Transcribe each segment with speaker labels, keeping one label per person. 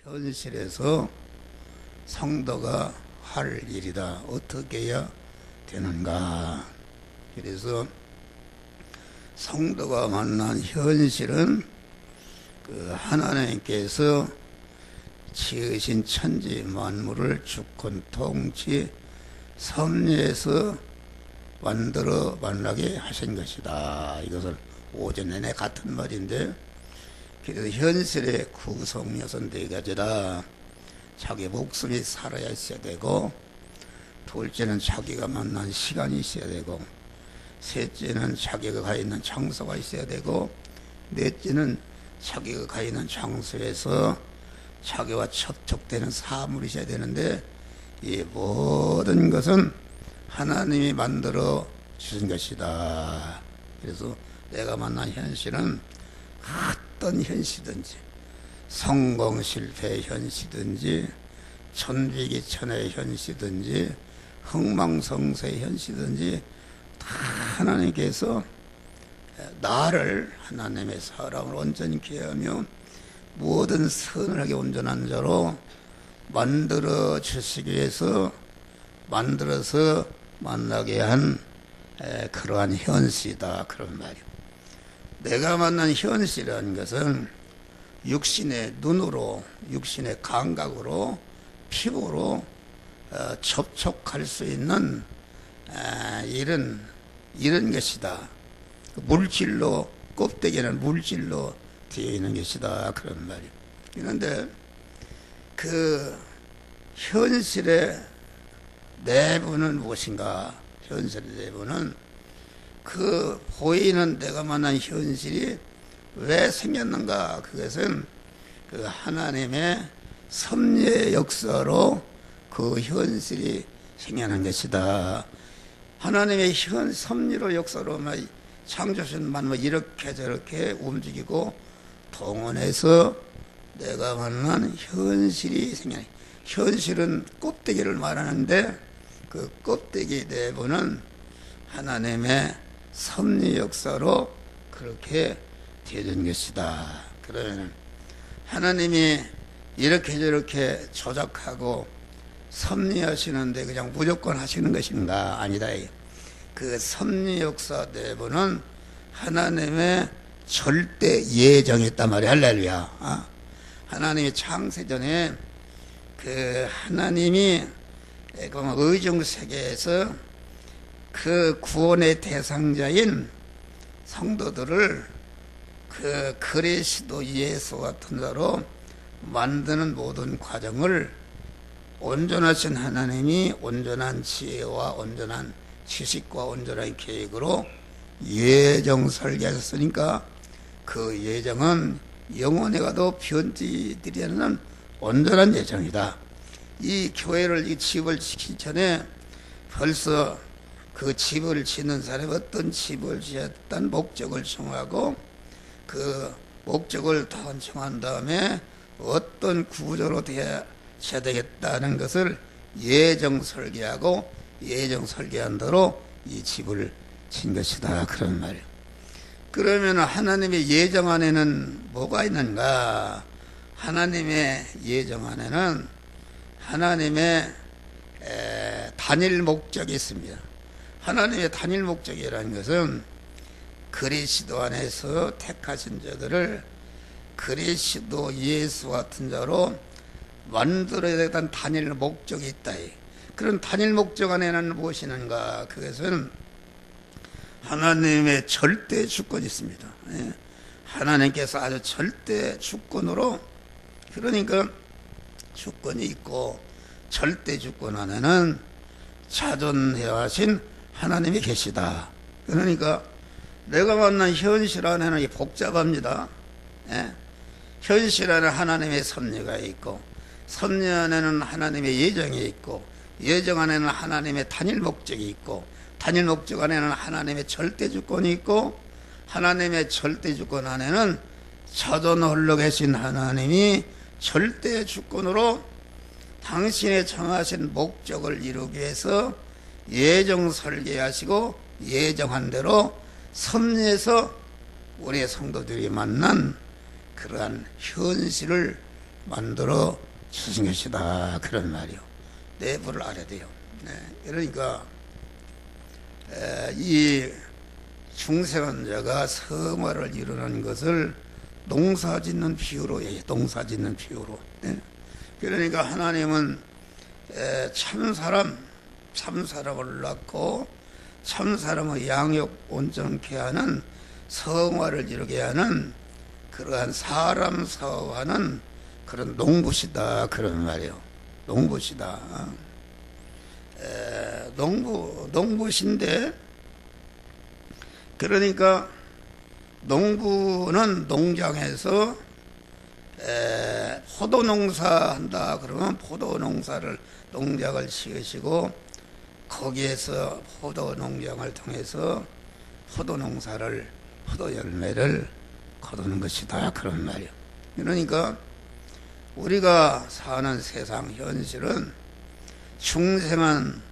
Speaker 1: 현실에서 성도가 할 일이다. 어떻게 해야 되는가? 그래서 성도가 만난 현실은 그 하나님께서 지으신 천지 만물을 주권 통치 섭리해서 만들어 만나게 하신 것이다. 이것을 오전 내내 같은 말인데, 그래서 현실의 구성 요소는 네 가지다. 자기 목숨이 살아야 있어야 되고, 둘째는 자기가 만난 시간이 있어야 되고, 셋째는 자기가 가 있는 장소가 있어야 되고, 넷째는 자기가 가 있는 장소에서 자기와 접촉되는 사물이 있어야 되는데, 이 모든 것은 하나님이 만들어 주신 것이다. 그래서 내가 만난 현실은 어떤 현실이든지, 성공 실패 현실이든지, 천비기천의 현실이든지, 흥망성쇠의 현실이든지 다 하나님께서 나를 하나님의 사랑을 온전히 하며 모든 선하게 온전한 자로 만들어 주시기 위해서 만들어서 만나게 한 그러한 현실이다. 그런 말이요. 내가 만난 현실이라는 것은 육신의 눈으로, 육신의 감각으로, 피부로 접촉할 수 있는 이런 것이다. 물질로, 껍데기는 물질로 되어 있는 것이다. 그런 말이요. 그런데 그 현실의 내부는 무엇인가? 현실의 내부는 그 보이는 내가 만난 현실이 왜 생겼는가? 그것은 그 하나님의 섭리의 역사로 그 현실이 생겨난 것이다. 하나님의 섭리로 역사로 창조신 만물 이렇게 저렇게 움직이고 동원해서 내가 만난 현실이 생겨나. 현실은 껍데기를 말하는데 그 껍데기 내부는 하나님의 섭리 역사로 그렇게 되는 것이다. 그러면 하나님이 이렇게 저렇게 조작하고 섭리하시는데 그냥 무조건 하시는 것인가? 아니다. 그 섭리 역사 내부는 하나님의 절대 예정이 있단 말이야. 할렐루야. 하나님이 창세전에 그 하나님이 의중 세계에서 그 구원의 대상자인 성도들을 그 그리스도 예수 같은 자로 만드는 모든 과정을 온전하신 하나님이 온전한 지혜와 온전한 지식과 온전한 계획으로 예정 설계하셨으니까 그 예정은 영원에 가도 변질되지 않는 온전한 예정이다. 이 교회를, 이 집을 짓기 전에 벌써 그 집을 짓는 사람이 어떤 집을 지었다는 목적을 정하고 그 목적을 더 정한 다음에 어떤 구조로 되어야 되겠다는 것을 예정 설계하고 예정 설계한 대로 이 집을 진 것이다. 그런 말이에요. 그러면 하나님의 예정 안에는 뭐가 있는가? 하나님의 예정 안에는 하나님의 단일 목적이 있습니다. 하나님의 단일 목적이라는 것은 그리스도 안에서 택하신 자들을 그리스도 예수 같은 자로 만들어야 되는 단일 목적이 있다. 그런 단일 목적 안에는 무엇이는가? 그것은 하나님의 절대 주권이 있습니다. 하나님께서 아주 절대 주권으로, 그러니까 주권이 있고 절대 주권 안에는 자존하신 하나님이 계시다. 그러니까 내가 만난 현실 안에는 복잡합니다. 현실 안에 하나님의 섭리가 있고, 섭리 안에는 하나님의 예정이 있고, 예정 안에는 하나님의 단일 목적이 있고, 단일 목적 안에는 하나님의 절대 주권이 있고, 하나님의 절대 주권 안에는 자존 홀로 계신 하나님이 절대 주권으로 당신의 정하신 목적을 이루기 위해서 예정 설계하시고 예정한 대로 섭리해서 우리의 성도들이 만난 그러한 현실을 만들어 주신 것이다. 그런 말이요. 내부를 알아야 돼요. 네. 그러니까 이 중생한 자가 성화를 이루는 것을 농사짓는 비유로 얘기해요. 농사짓는 비유로. 네. 그러니까 하나님은 참사람을 낳고 참사람의 양육 온전케 하는 성화를 이루게 하는 그러한 사람 사업하는 그런 농부시다. 그런 말이에요. 농부시다. 농부신데, 그러니까 농부는 농장에서 포도 농사 한다 그러면 포도 농사를 농장을 지으시고 거기에서 포도 농장을 통해서 포도 농사를 포도 열매를 거두는 것이다. 그런 말이에요. 그러니까 우리가 사는 세상 현실은 중생한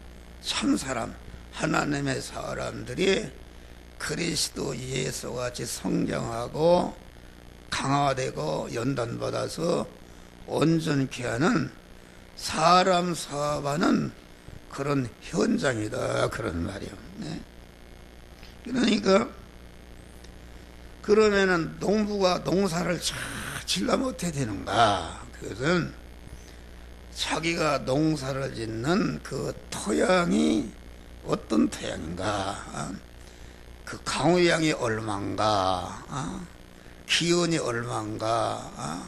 Speaker 1: 참사람 하나님의 사람들이 그리스도 예수와 같이 성장하고 강화되고 연단받아서 온전케 하는 사람 사업하는 그런 현장이다. 그런 말이에요. 네. 그러니까 그러면은 농부가 농사를 잘 지려면 어떻게 되는가? 그것은 자기가 농사를 짓는 그 토양이 어떤 토양인가? 그 강우량이 얼마인가? 기온이 얼마인가?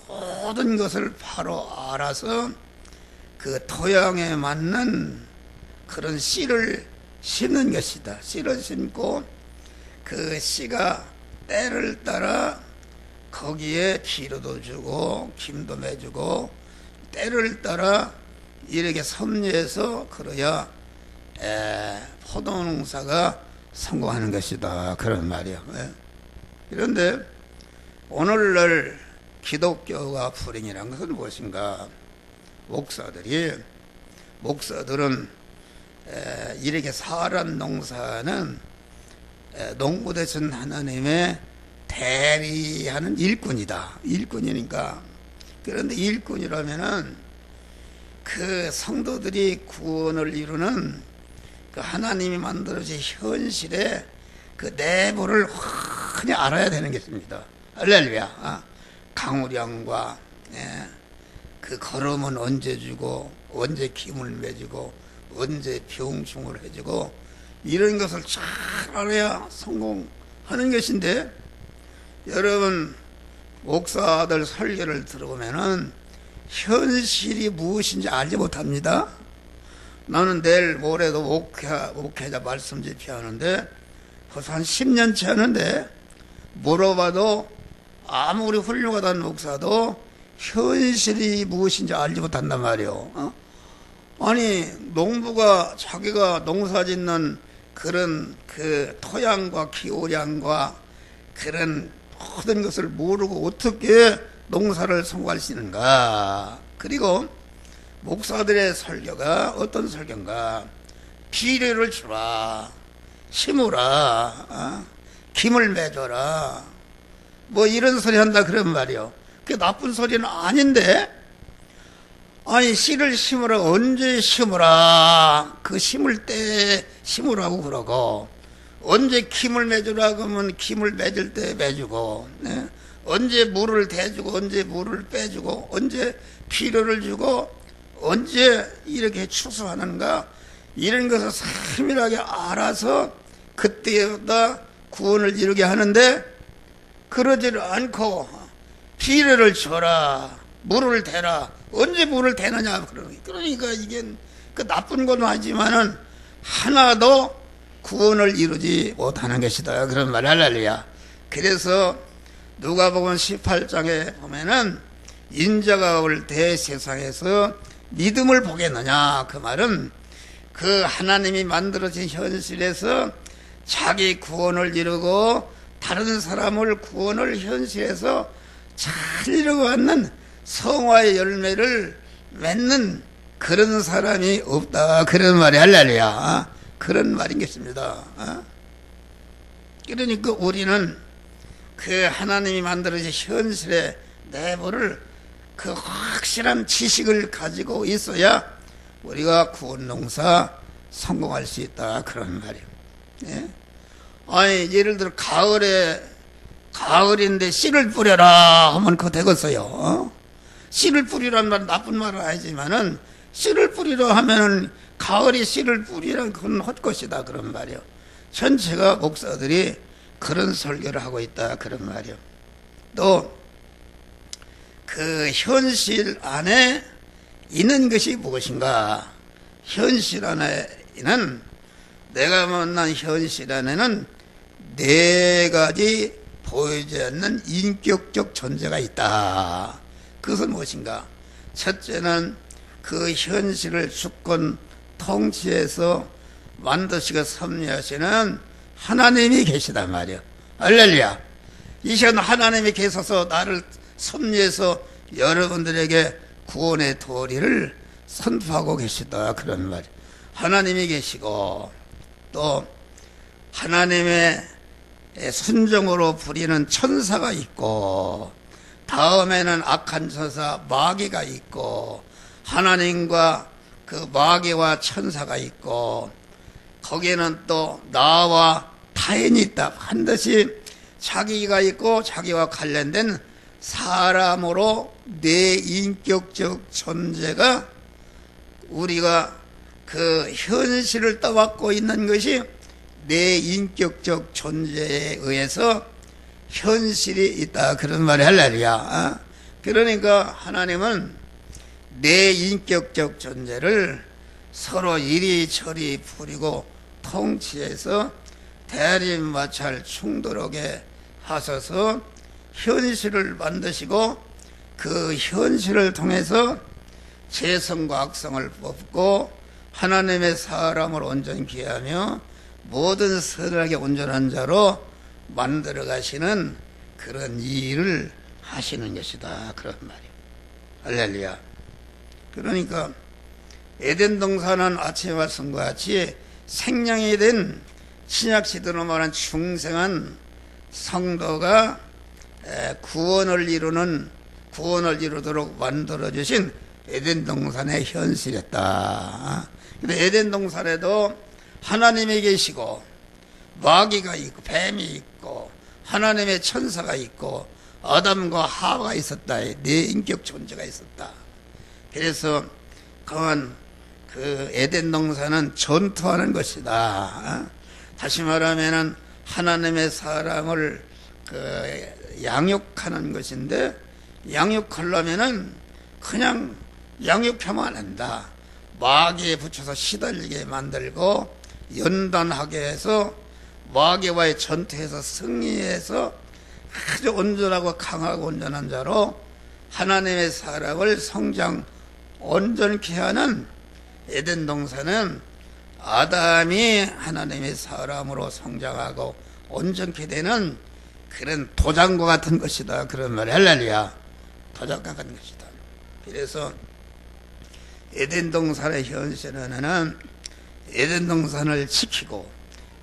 Speaker 1: 모든 것을 바로 알아서 그 토양에 맞는 그런 씨를 심는 것이다. 씨를 심고 그 씨가 때를 따라 거기에 비료도 주고 김도 매주고 때를 따라 이렇게 섭리해서 그래야 포도농사가 성공하는 것이다. 그런 말이야. 그런데 오늘날 기독교가 불행이라는 것은 무엇인가? 목사들은 이렇게 사람 농사는 농부 되신 하나님의 대리하는 일꾼이다. 일꾼이니까. 그런데 일꾼이라면은 그 성도들이 구원을 이루는 그 하나님이 만들어진 현실의 그 내부를 흔히 알아야 되는 것입니다. 할렐루야. 강우량과 그 걸음은 언제 주고 언제 김을 매주고 언제 병충을 해주고 이런 것을 잘 알아야 성공하는 것인데, 여러분 목사들 설교를 들어보면은 현실이 무엇인지 알지 못합니다. 나는 내일 모레도 목회자 말씀 집회하는데 벌써 한 10년째 하는데 물어봐도 아무리 훌륭하다는 목사도 현실이 무엇인지 알지 못한단 말이에요. 아니 농부가 자기가 농사짓는 그런 그 토양과 기후량과 그런 모든 것을 모르고 어떻게 농사를 성공할 수 있는가? 그리고 목사들의 설교가 어떤 설교인가? 비료를 주라, 심으라, 김을 매줘라, 뭐 이런 소리 한다 그런 말이요. 그게 나쁜 소리는 아닌데, 아니 씨를 심으라, 언제 심으라, 그 심을 때 심으라고 그러고, 언제 김을 매주라 그러면 김을 매줄 때 매주고, 네? 언제 물을 대주고 언제 물을 빼주고 언제 비료를 주고 언제 이렇게 추수하는가, 이런 것을 세밀하게 알아서 그때보다 구원을 이루게 하는데, 그러지를 않고 비료를 줘라, 물을 대라, 언제 물을 대느냐. 그러니까 이게 그 나쁜 건 하지만은 하나도 구원을 이루지 못하는 것이다. 그런 말. 할렐루야. 그래서 누가복음 18장에 보면은 인자가 올 때 세상에서 믿음을 보겠느냐. 그 말은 그 하나님이 만들어진 현실에서 자기 구원을 이루고 다른 사람을 구원을 현실에서 잘 이루어왔는 성화의 열매를 맺는 그런 사람이 없다. 그런 말이 할렐루야. 그런 말인 것입니다. 그러니까 우리는 그 하나님이 만들어진 현실의 내부를 그 확실한 지식을 가지고 있어야 우리가 구원농사 성공할 수 있다 그런 말이에요. 예? 아니 예를 들어 가을인데 씨를 뿌려라 하면 그거 되겠어요. 씨를 뿌리라는 말은 나쁜 말은 아니지만은 씨를 뿌리라 하면은 가을에 씨를 뿌리란 그건 헛것이다 그런 말이에요. 전체가 목사들이 그런 설교를 하고 있다 그런 말이에요. 또 그 현실 안에 있는 것이 무엇인가? 현실 안에는 내가 만난 현실 안에는 네 가지 보이지 않는 인격적 존재가 있다. 그것은 무엇인가? 첫째는 그 현실을 주권 통치해서 만드시고 섭리하시는 하나님이 계시단 말이야. 할렐루야. 이 시간 하나님이 계셔서 나를 섭리해서 여러분들에게 구원의 도리를 선포하고 계시다 그런 말이야. 하나님이 계시고 또 하나님의 순종으로 부리는 천사가 있고 다음에는 악한 천사 마귀가 있고 하나님과 그 마귀와 천사가 있고 거기에는 또 나와 타인이 있다. 반드시 자기가 있고 자기와 관련된 사람으로 내 인격적 존재가 우리가 그 현실을 떠받고 있는 것이 내 인격적 존재에 의해서 현실이 있다 그런 말이 할렐루야. 그러니까 하나님은 내 인격적 존재를 서로 이리저리 부리고 통치해서 대립마찰 충돌하게 하셔서 현실을 만드시고 그 현실을 통해서 재성과 악성을 뽑고 하나님의 사람을 온전히 하며 모든 선하게 온전한 자로 만들어 가시는 그런 일을 하시는 것이다 그런 말이에요. 할렐루야. 그러니까 에덴 동산은 아침에 말씀과 같이 생명이 된 신약시대로 말한 중생한 성도가 구원을 이루도록 만들어 주신 에덴 동산의 현실이었다. 근데 에덴 동산에도 하나님이 계시고 마귀가 있고 뱀이 있고 하나님의 천사가 있고 아담과 하와가 있었다. 네 인격 존재가 있었다. 그래서 그 에덴 동산은 전투하는 것이다. 다시 말하면은 하나님의 사람을 양육하는 것인데 양육하려면은 그냥 양육하면 안 된다. 마귀에 붙여서 시달리게 만들고 연단하게 해서 마귀와의 전투에서 승리해서 아주 온전하고 강하고 온전한 자로 하나님의 사람을 성장 온전케 하는 에덴 동산은 아담이 하나님의 사람으로 성장하고 온전케 되는 그런 도장과 같은 것이다 그런 말이 할렐루야. 도장과 같은 것이다. 그래서 에덴 동산의 현실에는 에덴 동산을 지키고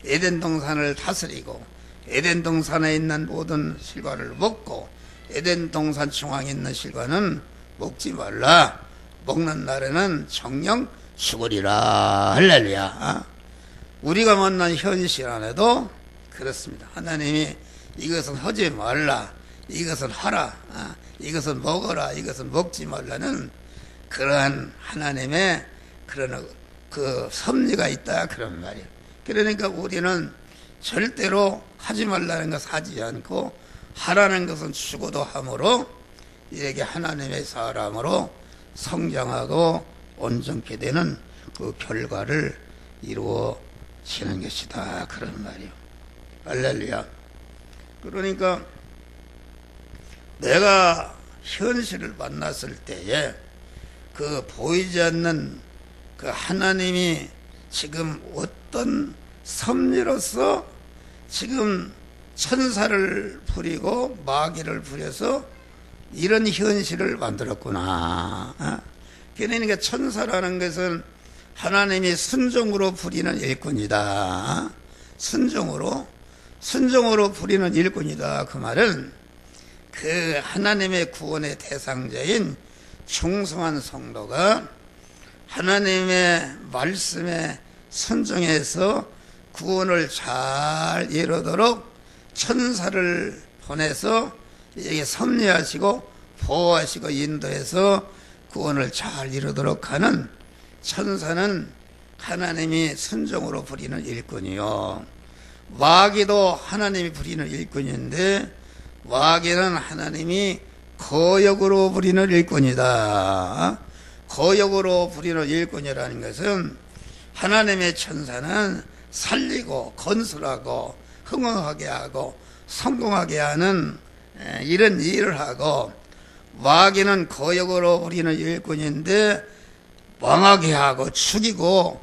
Speaker 1: 에덴 동산을 다스리고 에덴 동산에 있는 모든 실과를 먹고 에덴 동산 중앙에 있는 실과는 먹지 말라. 먹는 날에는 정령 죽으리라. 할렐루야. 우리가 만난 현실 안에도 그렇습니다. 하나님이 이것은 하지 말라, 이것은 하라, 이것은 먹어라, 이것은 먹지 말라는 그러한 하나님의 그런 그 섭리가 있다 그런 말이에요. 그러니까 우리는 절대로 하지 말라는 것을 하지 않고 하라는 것은 죽어도 함으로 이렇게 하나님의 사람으로 성장하고 온전케 되는 그 결과를 이루어지는 것이다 그런 말이에요. 할렐루야. 그러니까 내가 현실을 만났을 때에 그 보이지 않는 그 하나님이 지금 어떤 섭리로서 지금 천사를 부리고 마귀를 부려서 이런 현실을 만들었구나. 그러니까 천사라는 것은 하나님이 순종으로 부리는 일꾼이다. 순종으로 부리는 일꾼이다. 그 말은 그 하나님의 구원의 대상자인 충성한 성도가 하나님의 말씀에 순종해서 구원을 잘 이루도록 천사를 보내서 이게 섭리하시고 보호하시고 인도해서 구원을 잘 이루도록 하는 천사는 하나님이 순종으로 부리는 일꾼이요. 마귀도 하나님이 부리는 일꾼인데 마귀는 하나님이 거역으로 부리는 일꾼이다. 거역으로 부리는 일꾼이라는 것은 하나님의 천사는 살리고 건설하고 흥황하게 하고 성공하게 하는 이런 일을 하고, 마귀는 거역으로 부리는 일꾼인데 망하게 하고 죽이고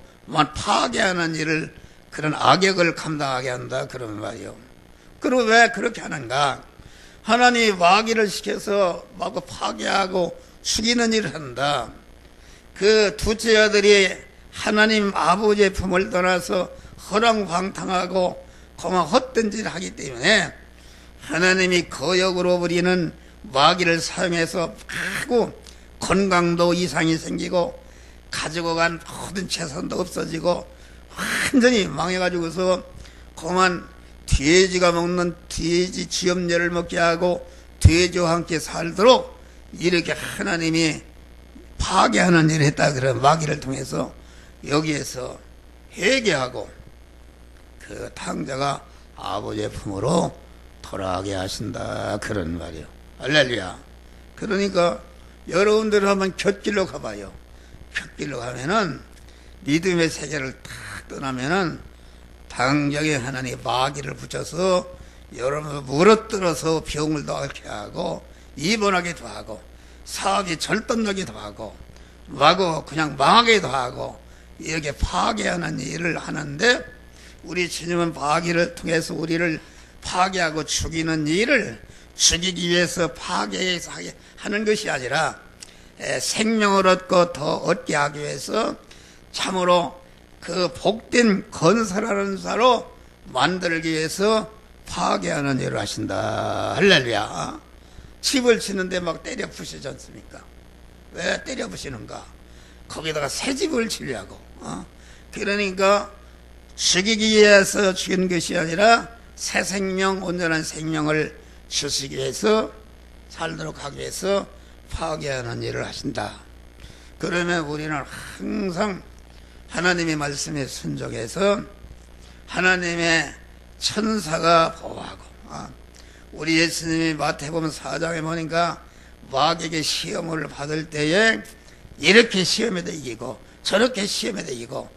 Speaker 1: 파괴하는 일을, 그런 악역을 감당하게 한다, 그런 말이요. 그럼 왜 그렇게 하는가? 하나님이 마귀를 시켜서 마구 파괴하고 죽이는 일을 한다. 그 둘째 아들이 하나님 아버지의 품을 떠나서 허랑방탕하고 그만 헛된 짓을 하기 때문에 하나님이 거역으로 부리는 마귀를 사용해서 하고 건강도 이상이 생기고 가지고 간 모든 재산도 없어지고 완전히 망해가지고서 그만 돼지가 먹는 돼지 쥐염려를 먹게 하고 돼지와 함께 살도록 이렇게 하나님이 파괴하는 일을 했다. 그런 마귀를 통해서 여기에서 회개하고 그 탕자가 아버지의 품으로 돌아가게 하신다, 그런 말이요. 할렐루야. 그러니까 여러분들 한번 곁길로 가봐요. 곁길로 가면은 믿음의 세계를 탁 떠나면은 당장에 하나님 마귀를 붙여서 여러분을 물어뜯어서 병을 앓게 하고 입원하기도 하고 사업이 절단나기도 하고 마구 그냥 망하기도 하고 이렇게 파괴하는 일을 하는데, 우리 주님은 마귀를 통해서 우리를 파괴하고 죽이는 일을 죽이기 위해서 파괴해서 하는 것이 아니라 생명을 얻고 더 얻게 하기 위해서 참으로 그 복된 건설하는 자로 만들기 위해서 파괴하는 일을 하신다. 할렐루야. 집을 치는데 막 때려 부시지 않습니까? 왜 때려 부시는가? 거기다가 새 집을 치려고. 그러니까 죽이기 위해서 죽인 것이 아니라 새 생명, 온전한 생명을 주시기 위해서, 살도록 하기 위해서 파괴하는 일을 하신다. 그러면 우리는 항상 하나님의 말씀에 순종해서 하나님의 천사가 보호하고, 우리 예수님이 마태복음 4장에 보니까 마귀에게 시험을 받을 때에 이렇게 시험에도 이기고 저렇게 시험에도 이기고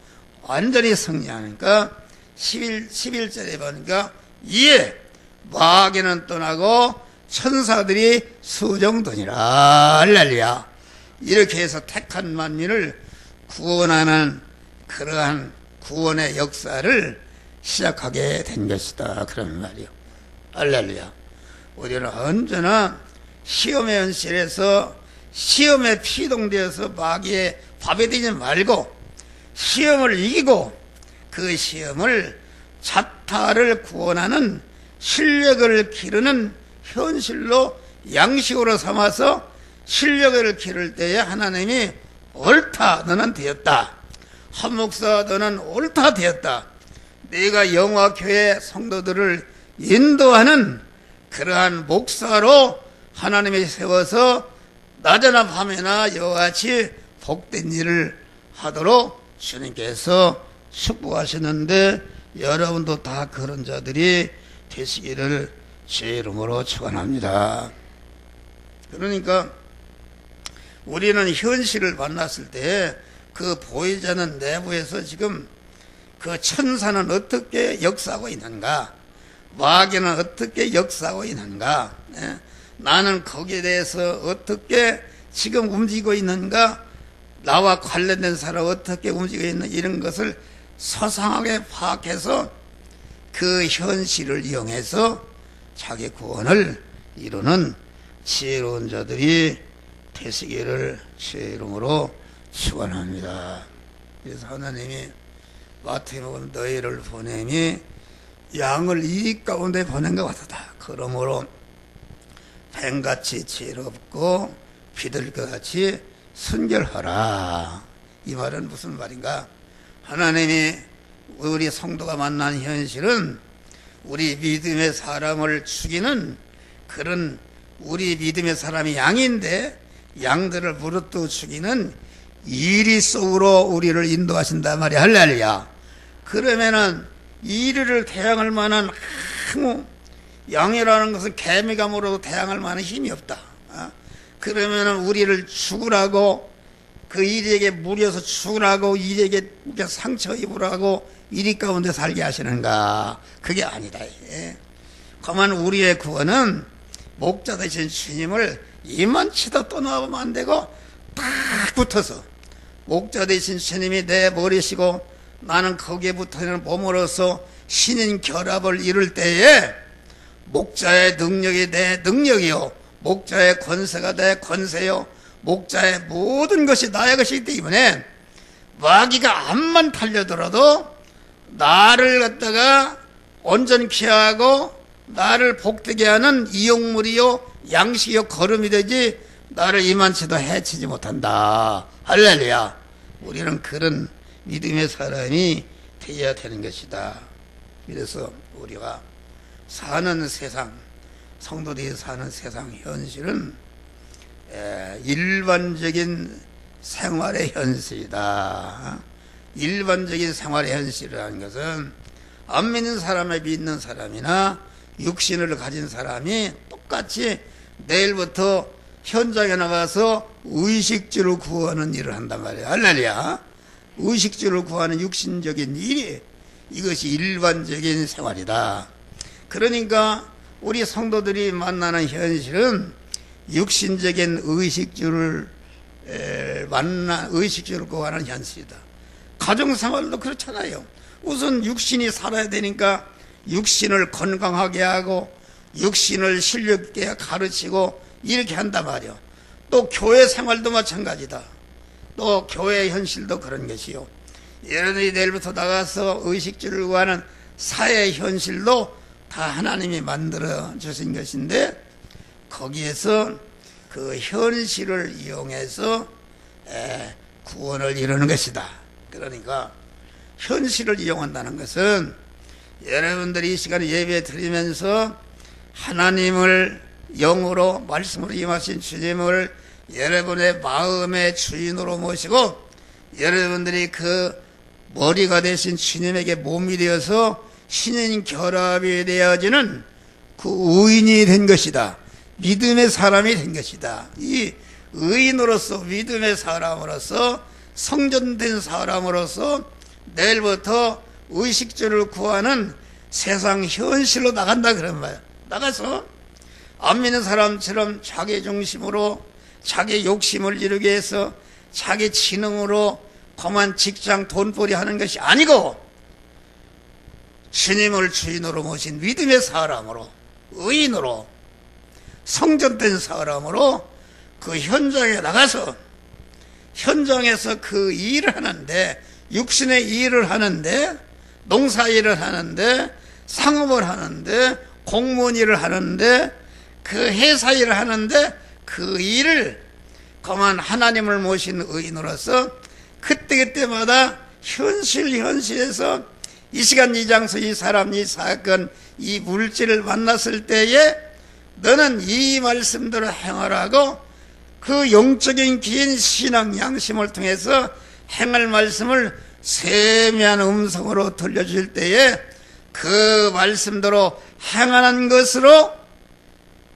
Speaker 1: 완전히 승리하니까 11절에 보니까 이에 마귀는 떠나고 천사들이 수정되니라. 할렐루야. 이렇게 해서 택한 만민을 구원하는 그러한 구원의 역사를 시작하게 된 것이다, 그런 말이요. 할렐루야. 우리는 언제나 시험의 현실에서 시험에 피동되어서 마귀의 밥이 되지 말고 시험을 이기고 그 시험을 자타를 구원하는 실력을 기르는 현실로 양식으로 삼아서 실력을 기를 때에 하나님이 옳다, 너는 되었다. 한 목사, 너는 옳다, 되었다. 내가 영화교회 성도들을 인도하는 그러한 목사로 하나님이 세워서 낮에나 밤에나 이와 같이 복된 일을 하도록 주님께서 축복하시는데, 여러분도 다 그런 자들이 되시기를 제 이름으로 축원합니다. 그러니까 우리는 현실을 만났을 때 그 보이지 않는 내부에서 지금 그 천사는 어떻게 역사하고 있는가, 마귀는 어떻게 역사하고 있는가, 나는 거기에 대해서 어떻게 지금 움직이고 있는가, 나와 관련된 사람 어떻게 움직이고 있는, 이런 것을 소상하게 파악해서 그 현실을 이용해서 자기 구원을 이루는 지혜로운 자들이 되시기를 주의 이름으로 축원합니다. 그래서 하나님이 마태복음 너희를 보내니 양을 이 가운데 보낸 것 같다. 그러므로 뱀같이 지혜롭고 비둘기같이 순결하라. 이 말은 무슨 말인가? 하나님이 우리 성도가 만난 현실은 우리 믿음의 사람을 죽이는 그런 우리 믿음의 사람이 양인데 양들을 무릇도 죽이는 이리 속으로 우리를 인도하신단 말이야. 할렐루야. 그러면은 이리를 대항할 만한 양이라는 것은 개미가 물어도 대항할 만한 힘이 없다. 그러면은 우리를 죽으라고, 그 이리에게 물려서 죽으라고, 이리에게 상처 입으라고 이리 가운데 살게 하시는가? 그게 아니다. 그만 우리의 구원은 목자 되신 주님을 이만치도 떠나보면 안 되고 딱 붙어서 목자 되신 주님이 내 머리시고 나는 거기에 붙어있는 몸으로서 신인 결합을 이룰 때에 목자의 능력이 내 능력이요, 목자의 권세가 내 권세요, 목자의 모든 것이 나의 것이기 때문에 마귀가 암만 달려들어도 나를 갖다가 온전케 하고 나를 복되게 하는 이용물이요 양식이요 거름이 되지 나를 이만치도 해치지 못한다. 할렐루야. 우리는 그런 믿음의 사람이 되어야 되는 것이다. 그래서 우리가 사는 세상, 성도들이 사는 세상 현실은 일반적인 생활의 현실이다. 일반적인 생활의 현실이라는 것은 안 믿는 사람을 믿는 사람이나 육신을 가진 사람이 똑같이 내일부터 현장에 나가서 의식주를 구하는 일을 한단 말이에요. 할렐루야. 의식주를 구하는 육신적인 일이 이것이 일반적인 생활이다. 그러니까 우리 성도들이 만나는 현실은 육신적인 의식주를 구하는 현실이다. 가정생활도 그렇잖아요. 우선 육신이 살아야 되니까 육신을 건강하게 하고 육신을 실력 있게 가르치고 이렇게 한단 말이요. 또 교회 생활도 마찬가지다. 또 교회 현실도 그런 것이요. 여러분이 내일부터 나가서 의식주를 구하는 사회 현실도 다 하나님이 만들어 주신 것인데 거기에서 그 현실을 이용해서 구원을 이루는 것이다. 그러니까 현실을 이용한다는 것은 여러분들이 이 시간에 예배 드리면서 하나님을 영으로 말씀으로 임하신 주님을 여러분의 마음의 주인으로 모시고 여러분들이 그 머리가 되신 주님에게 몸이 되어서 신인 결합이 되어지는 그 의인이 된 것이다. 믿음의 사람이 된 것이다. 이 의인으로서 믿음의 사람으로서 성전된 사람으로서 내일부터 의식주를 구하는 세상 현실로 나간다 그런 말이야. 나가서 안 믿는 사람처럼 자기 중심으로 자기 욕심을 이루기 위해서 자기 지능으로 그만 직장 돈벌이 하는 것이 아니고 주님을 주인으로 모신 믿음의 사람으로 의인으로 성전된 사람으로 그 현장에 나가서 현장에서 그 일을 하는데 육신의 일을 하는데 농사 일을 하는데 상업을 하는데 공무원 일을 하는데 그 회사 일을 하는데 그 일을 그만 하나님을 모신 의인으로서 그때그때마다 현실에서 이 시간 이 장소 이 사람 이 사건 이 물질을 만났을 때에 너는 이 말씀대로 행하라고 그 영적인 긴 신앙 양심을 통해서 행할 말씀을 세미한 음성으로 들려줄 때에 그 말씀대로 행하는 것으로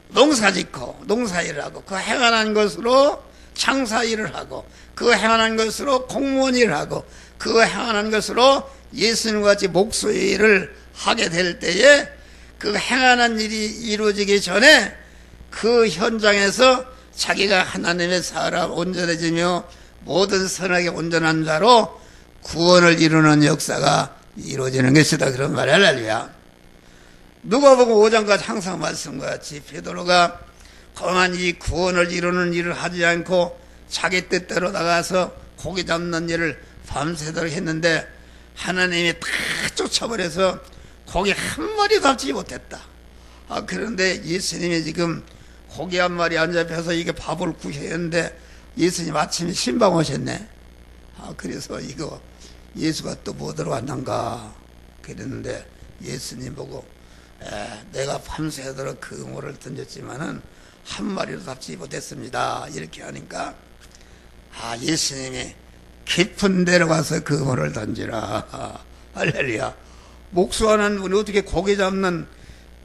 Speaker 1: 농사짓고 농사일을 하고 그 행하는 것으로 장사일을 하고 그 행하는 것으로 공무원 일을 하고 그 행하는 것으로 예수님과 같이 목소의 일을 하게 될 때에 그 행하는 일이 이루어지기 전에 그 현장에서 자기가 하나님의 사람 온전해지며 모든 선악에 온전한 자로 구원을 이루는 역사가 이루어지는 것이다. 그런 말이야. 할렐루야. 누가복음 5장까지 항상 말씀과 같이 베드로가 그만 이 구원을 이루는 일을 하지 않고 자기 뜻대로 나가서 고기 잡는 일을 밤새도록 했는데 하나님이 다 쫓아버려서 고기 한 마리 잡지 못했다. 그런데 예수님이 지금 고기 한 마리 안 잡혀서 이게 밥을 구워야 하는데 예수님 아침에 신방 오셨네. 그래서 이거 예수가 또 뭐 들어왔는가 그랬는데 예수님 보고 내가 밤새도록 그물을 던졌지만은 한 마리도 잡지 못했습니다. 이렇게 하니까 예수님이 깊은 데로 가서 그물을 던지라. 할렐루야. 목수하는 분이 어떻게 고기 잡는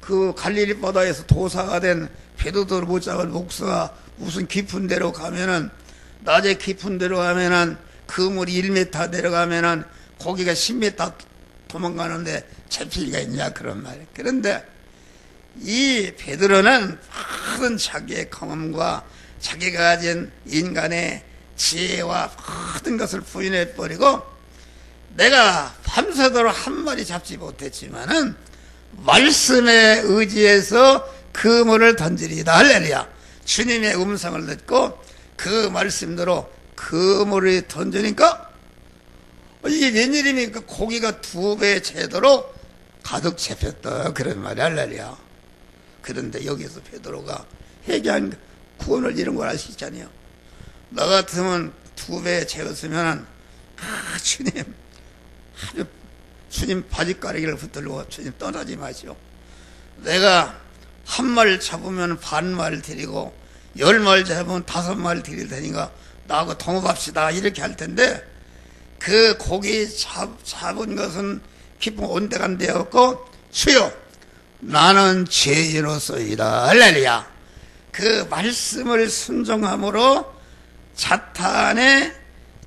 Speaker 1: 그 갈릴리 바다에서 도사가 된 베드로를 못 잡은 목수가 무슨 깊은 데로 가면은 낮에 깊은 데로 가면은 그물이 1m 내려가면은 고기가 10m 도망가는데 잡힐 리가 있냐 그런 말이에요. 그런데 이 베드로는 모든 자기의 경험과 자기가 가진 인간의 지혜와 모든 것을 부인해버리고 내가 밤새도록 한 마리 잡지 못했지만은 말씀에 의지해서 그물을 던지리다. 할렐루야. 주님의 음성을 듣고 그 말씀대로 그물을 던지니까 이게 웬일입니까? 고기가 2배 채도로 가득 잡혔다. 그런 말이 할렐루야. 그런데 여기서 베드로가 회개한 구원을 잃은 걸 알 수 있잖아요. 나 같으면 2배 채웠으면 주님 바지가르기를 붙들고 주님 떠나지 마시오. 내가 한 마리 잡으면 반 마리 드리고 10마리 잡으면 5마리 드릴 테니까 나하고 동업합시다 이렇게 할 텐데 그 고기 잡은 것은 기쁨 온데간데였고 주여 나는 죄인으로서이다. 할렐루야. 그 말씀을 순종함으로 사탄의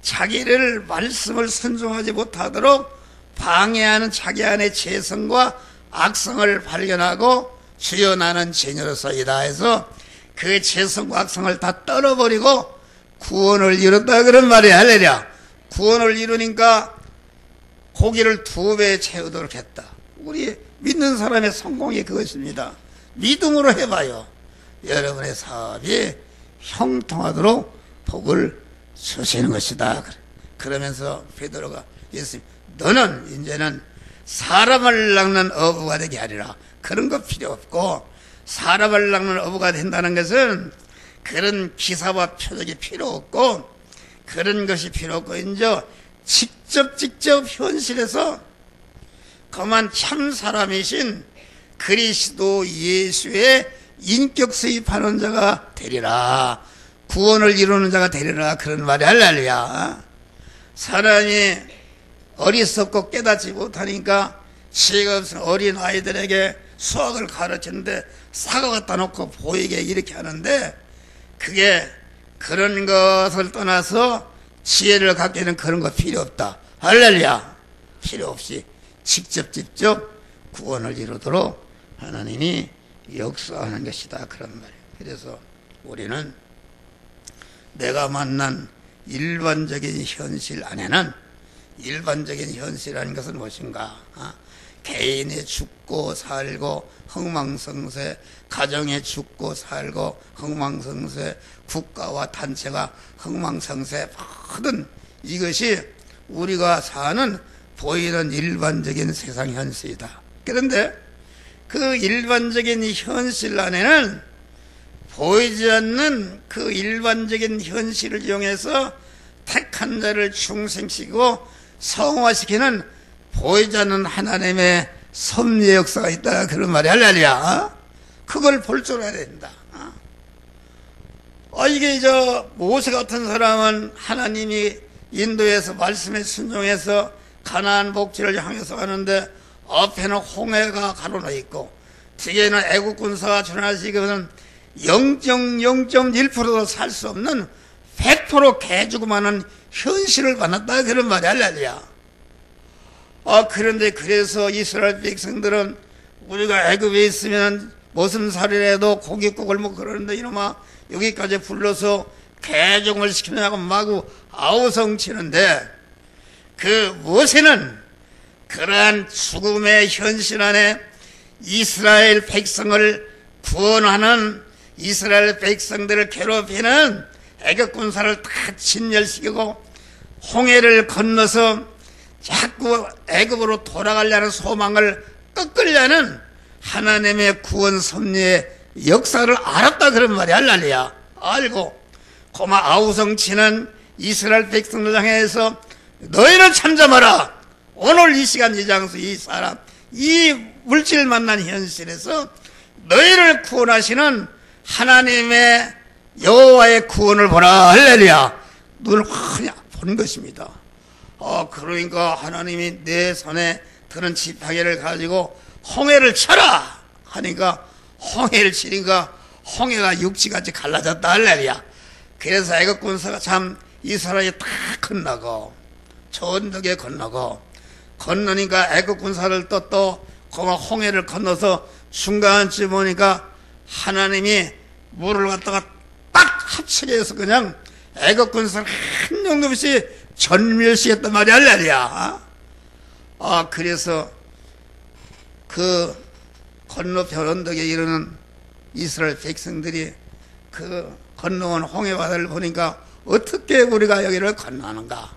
Speaker 1: 자기를 말씀을 순종하지 못하도록 방해하는 자기 안의 죄성과 악성을 발견하고 주여 나는 죄인으로서이다 해서 그 죄성과 악성을 다 떨어버리고 구원을 이뤘다 그런 말이에요. 할렐루야. 구원을 이루니까 고기를 2배 채우도록 했다. 우리 믿는 사람의 성공이 그것입니다. 믿음으로 해봐요. 여러분의 사업이 형통하도록 복을 주시는 것이다. 그러면서 베드로가 예수님 너는 이제는 사람을 낚는 어부가 되게 하리라. 그런 거 필요 없고 사람을 낚는 어부가 된다는 것은 그런 기사와 표적이 필요 없고 그런 것이 필요 없고 이제 직접 현실에서 그만 참 사람이신 그리스도 예수의 인격 수입하는 자가 되리라. 구원을 이루는 자가 되리라. 그런 말이 할렐루야. 사람이 어리석고 깨닫지 못하니까 지혜가 없은 어린 아이들에게 수학을 가르치는데 사과 갖다 놓고 보이게 이렇게 하는데 그게 그런 것을 떠나서 지혜를 갖기에는 그런 거 필요 없다. 할렐루야. 필요 없이 직접 구원을 이루도록 하나님이 역사하는 것이다. 그런 말이에요. 그래서 우리는 내가 만난 일반적인 현실 안에는 일반적인 현실이라는 것은 무엇인가? 개인이 죽고 살고 흥망성쇠, 가정에 죽고 살고 흥망성쇠, 국가와 단체가 흥망성쇠, 모든 이것이 우리가 사는 보이는 일반적인 세상 현실이다. 그런데 그 일반적인 현실 안에는 보이지 않는 그 일반적인 현실을 이용해서 택한 자를 중생시키고 성화시키는 보이지 않는 하나님의 섭리의 역사가 있다. 그런 말이 할렐루야. 그걸 볼 줄 알아야 된다. 이게 모세 같은 사람은 하나님이 인도에서 말씀에 순종해서 가나안 복지를 향해서 가는데 앞에는 홍해가 가로나 있고 뒤에는 애국 군사가 전하시기는 0.1%도 살 수 없는 100% 개죽음하는 현실을 만났다. 그런 말이 할렐루야. 그런데 그래서 이스라엘 백성들은 우리가 애굽에 있으면 무슨 살이라도 고깃국을 먹고 그러는데 이놈아 여기까지 불러서 개종을 시키느냐고 마구 아우성치는데 그 모세는 그러한 죽음의 현실 안에 이스라엘 백성을 구원하는 이스라엘 백성들을 괴롭히는 애굽 군사를 다 진멸시키고 홍해를 건너서 자꾸 애굽으로 돌아가려는 소망을 꺾으려는 하나님의 구원 섭리의 역사를 알았다 그런 말이 할랄루야. 알고 고마 아우성치는 이스라엘 백성을 향해서 너희는 잠잠하라. 오늘 이 시간 이 장소 이 사람 이 물질 만난 현실에서 너희를 구원하시는 하나님의 여호와의 구원을 보라. 할렐루야. 눈을 그냥 본 것입니다. 그러니까 하나님이 내 손에 드는 지팡이를 가지고 홍해를 쳐라 하니까 홍해를 치니까 홍해가 육지같이 갈라졌다. 할렐루야. 그래서 애굽 군사가 참 이스라엘이 다 건너고 전덕에 건너고 건너니까 애굽 군사를 또 고마 홍해를 건너서 중간쯤 오니까 하나님이 물을 갖다가 딱 합치게 해서 그냥 애굽 군사를 한 명도 없이 전멸시했단 말이야. 할렐루야. 그래서 그 건너편 언덕에 이르는 이스라엘 백성들이 그 건너온 홍해바다를 보니까 어떻게 우리가 여기를 건너는가.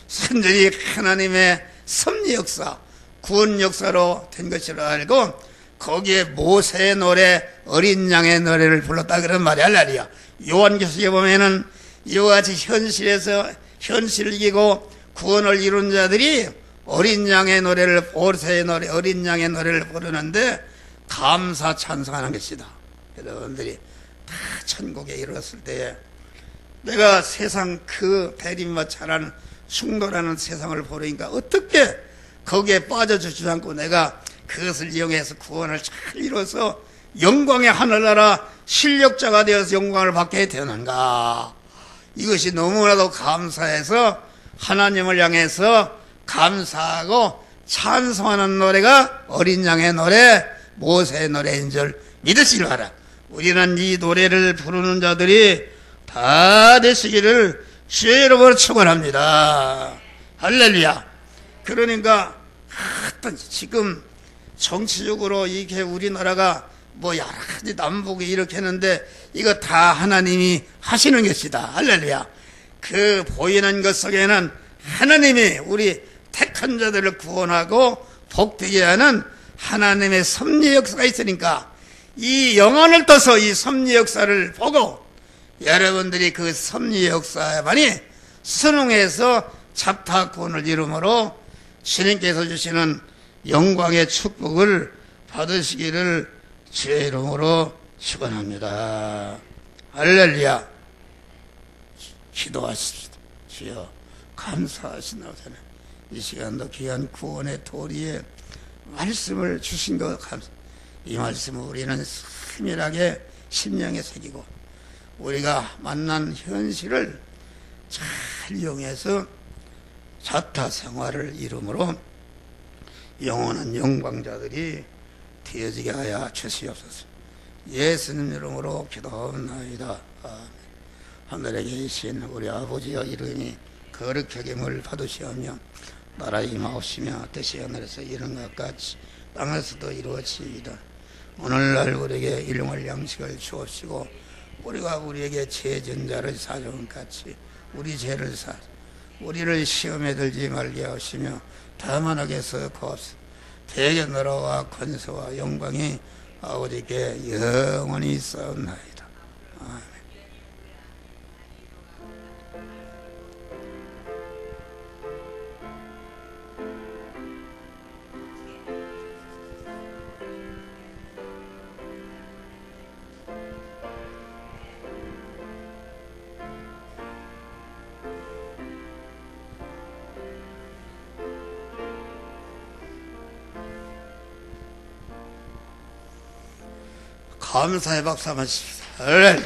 Speaker 1: 선전이 하나님의 섭리 역사, 구원 역사로 된 것이라 알고 거기에 모세의 노래, 어린 양의 노래를 불렀다 그런 말이 할렐루야. 요한계시록에 보면은 이와 같이 현실에서 현실을 이기고 구원을 이룬 자들이 어린 양의 노래를, 모세의 노래, 어린 양의 노래를 부르는데 감사 찬송하는 것이다. 여러분들이 다 천국에 이르렀을 때에 내가 세상 그 대립과 잘하는 충돌하는 세상을 보니까 어떻게 거기에 빠져주지 않고 내가 그것을 이용해서 구원을 잘 이뤄서 영광의 하늘나라 실력자가 되어서 영광을 받게 되는가. 이것이 너무나도 감사해서 하나님을 향해서 감사하고 찬송하는 노래가 어린 양의 노래, 모세의 노래인 줄 믿으시기 바라. 우리는 이 노래를 부르는 자들이 다 되시기를 주의 이름으로 축원합니다. 할렐루야. 그러니까 지금 정치적으로 이게 우리나라가 뭐 여러 가지 남북이 이렇게 했는데 이거 다 하나님이 하시는 것이다. 할렐루야. 그 보이는 것 속에는 하나님이 우리 택한 자들을 구원하고 복되게 하는 하나님의 섭리 역사가 있으니까 이 영혼을 떠서 이 섭리 역사를 보고 여러분들이 그 섭리 역사에만이 순응해서 잡타 구원을 이름으로 주님께서 주시는 영광의 축복을 받으시기를 주의 이름으로 축원합니다. 할렐루야. 기도하십시다. 주여 감사하시나오잖아. 이 시간도 귀한 구원의 도리에 말씀을 주신 것 감사. 이 말씀을 우리는 세밀하게 심령에 새기고 우리가 만난 현실을 잘 이용해서 자타 생활을 이름으로 영원한 영광자들이 되어지게 하여 주시옵소서. 예수님 이름으로 기도하옵나이다. 아멘. 하늘에 계신 우리 아버지여 이름이 거룩하게 물 받으시오며 나라 임하옵시며 뜻이 하늘에서 이룬 것 같이 땅에서도 이루어지이다. 오늘날 우리에게 일용할 양식을 주옵시고 우리가 우리에게 죄진 자를 사준 같이 우리 죄를 사 우리를 시험에 들지 말게 하시며 다만 하게서 구하옵소서. 대개 나라와 권세와 영광이 아버지께 영원히 있사옵나이다. 아멘. 감사의 박수 한번 칩시다. 할렐루야.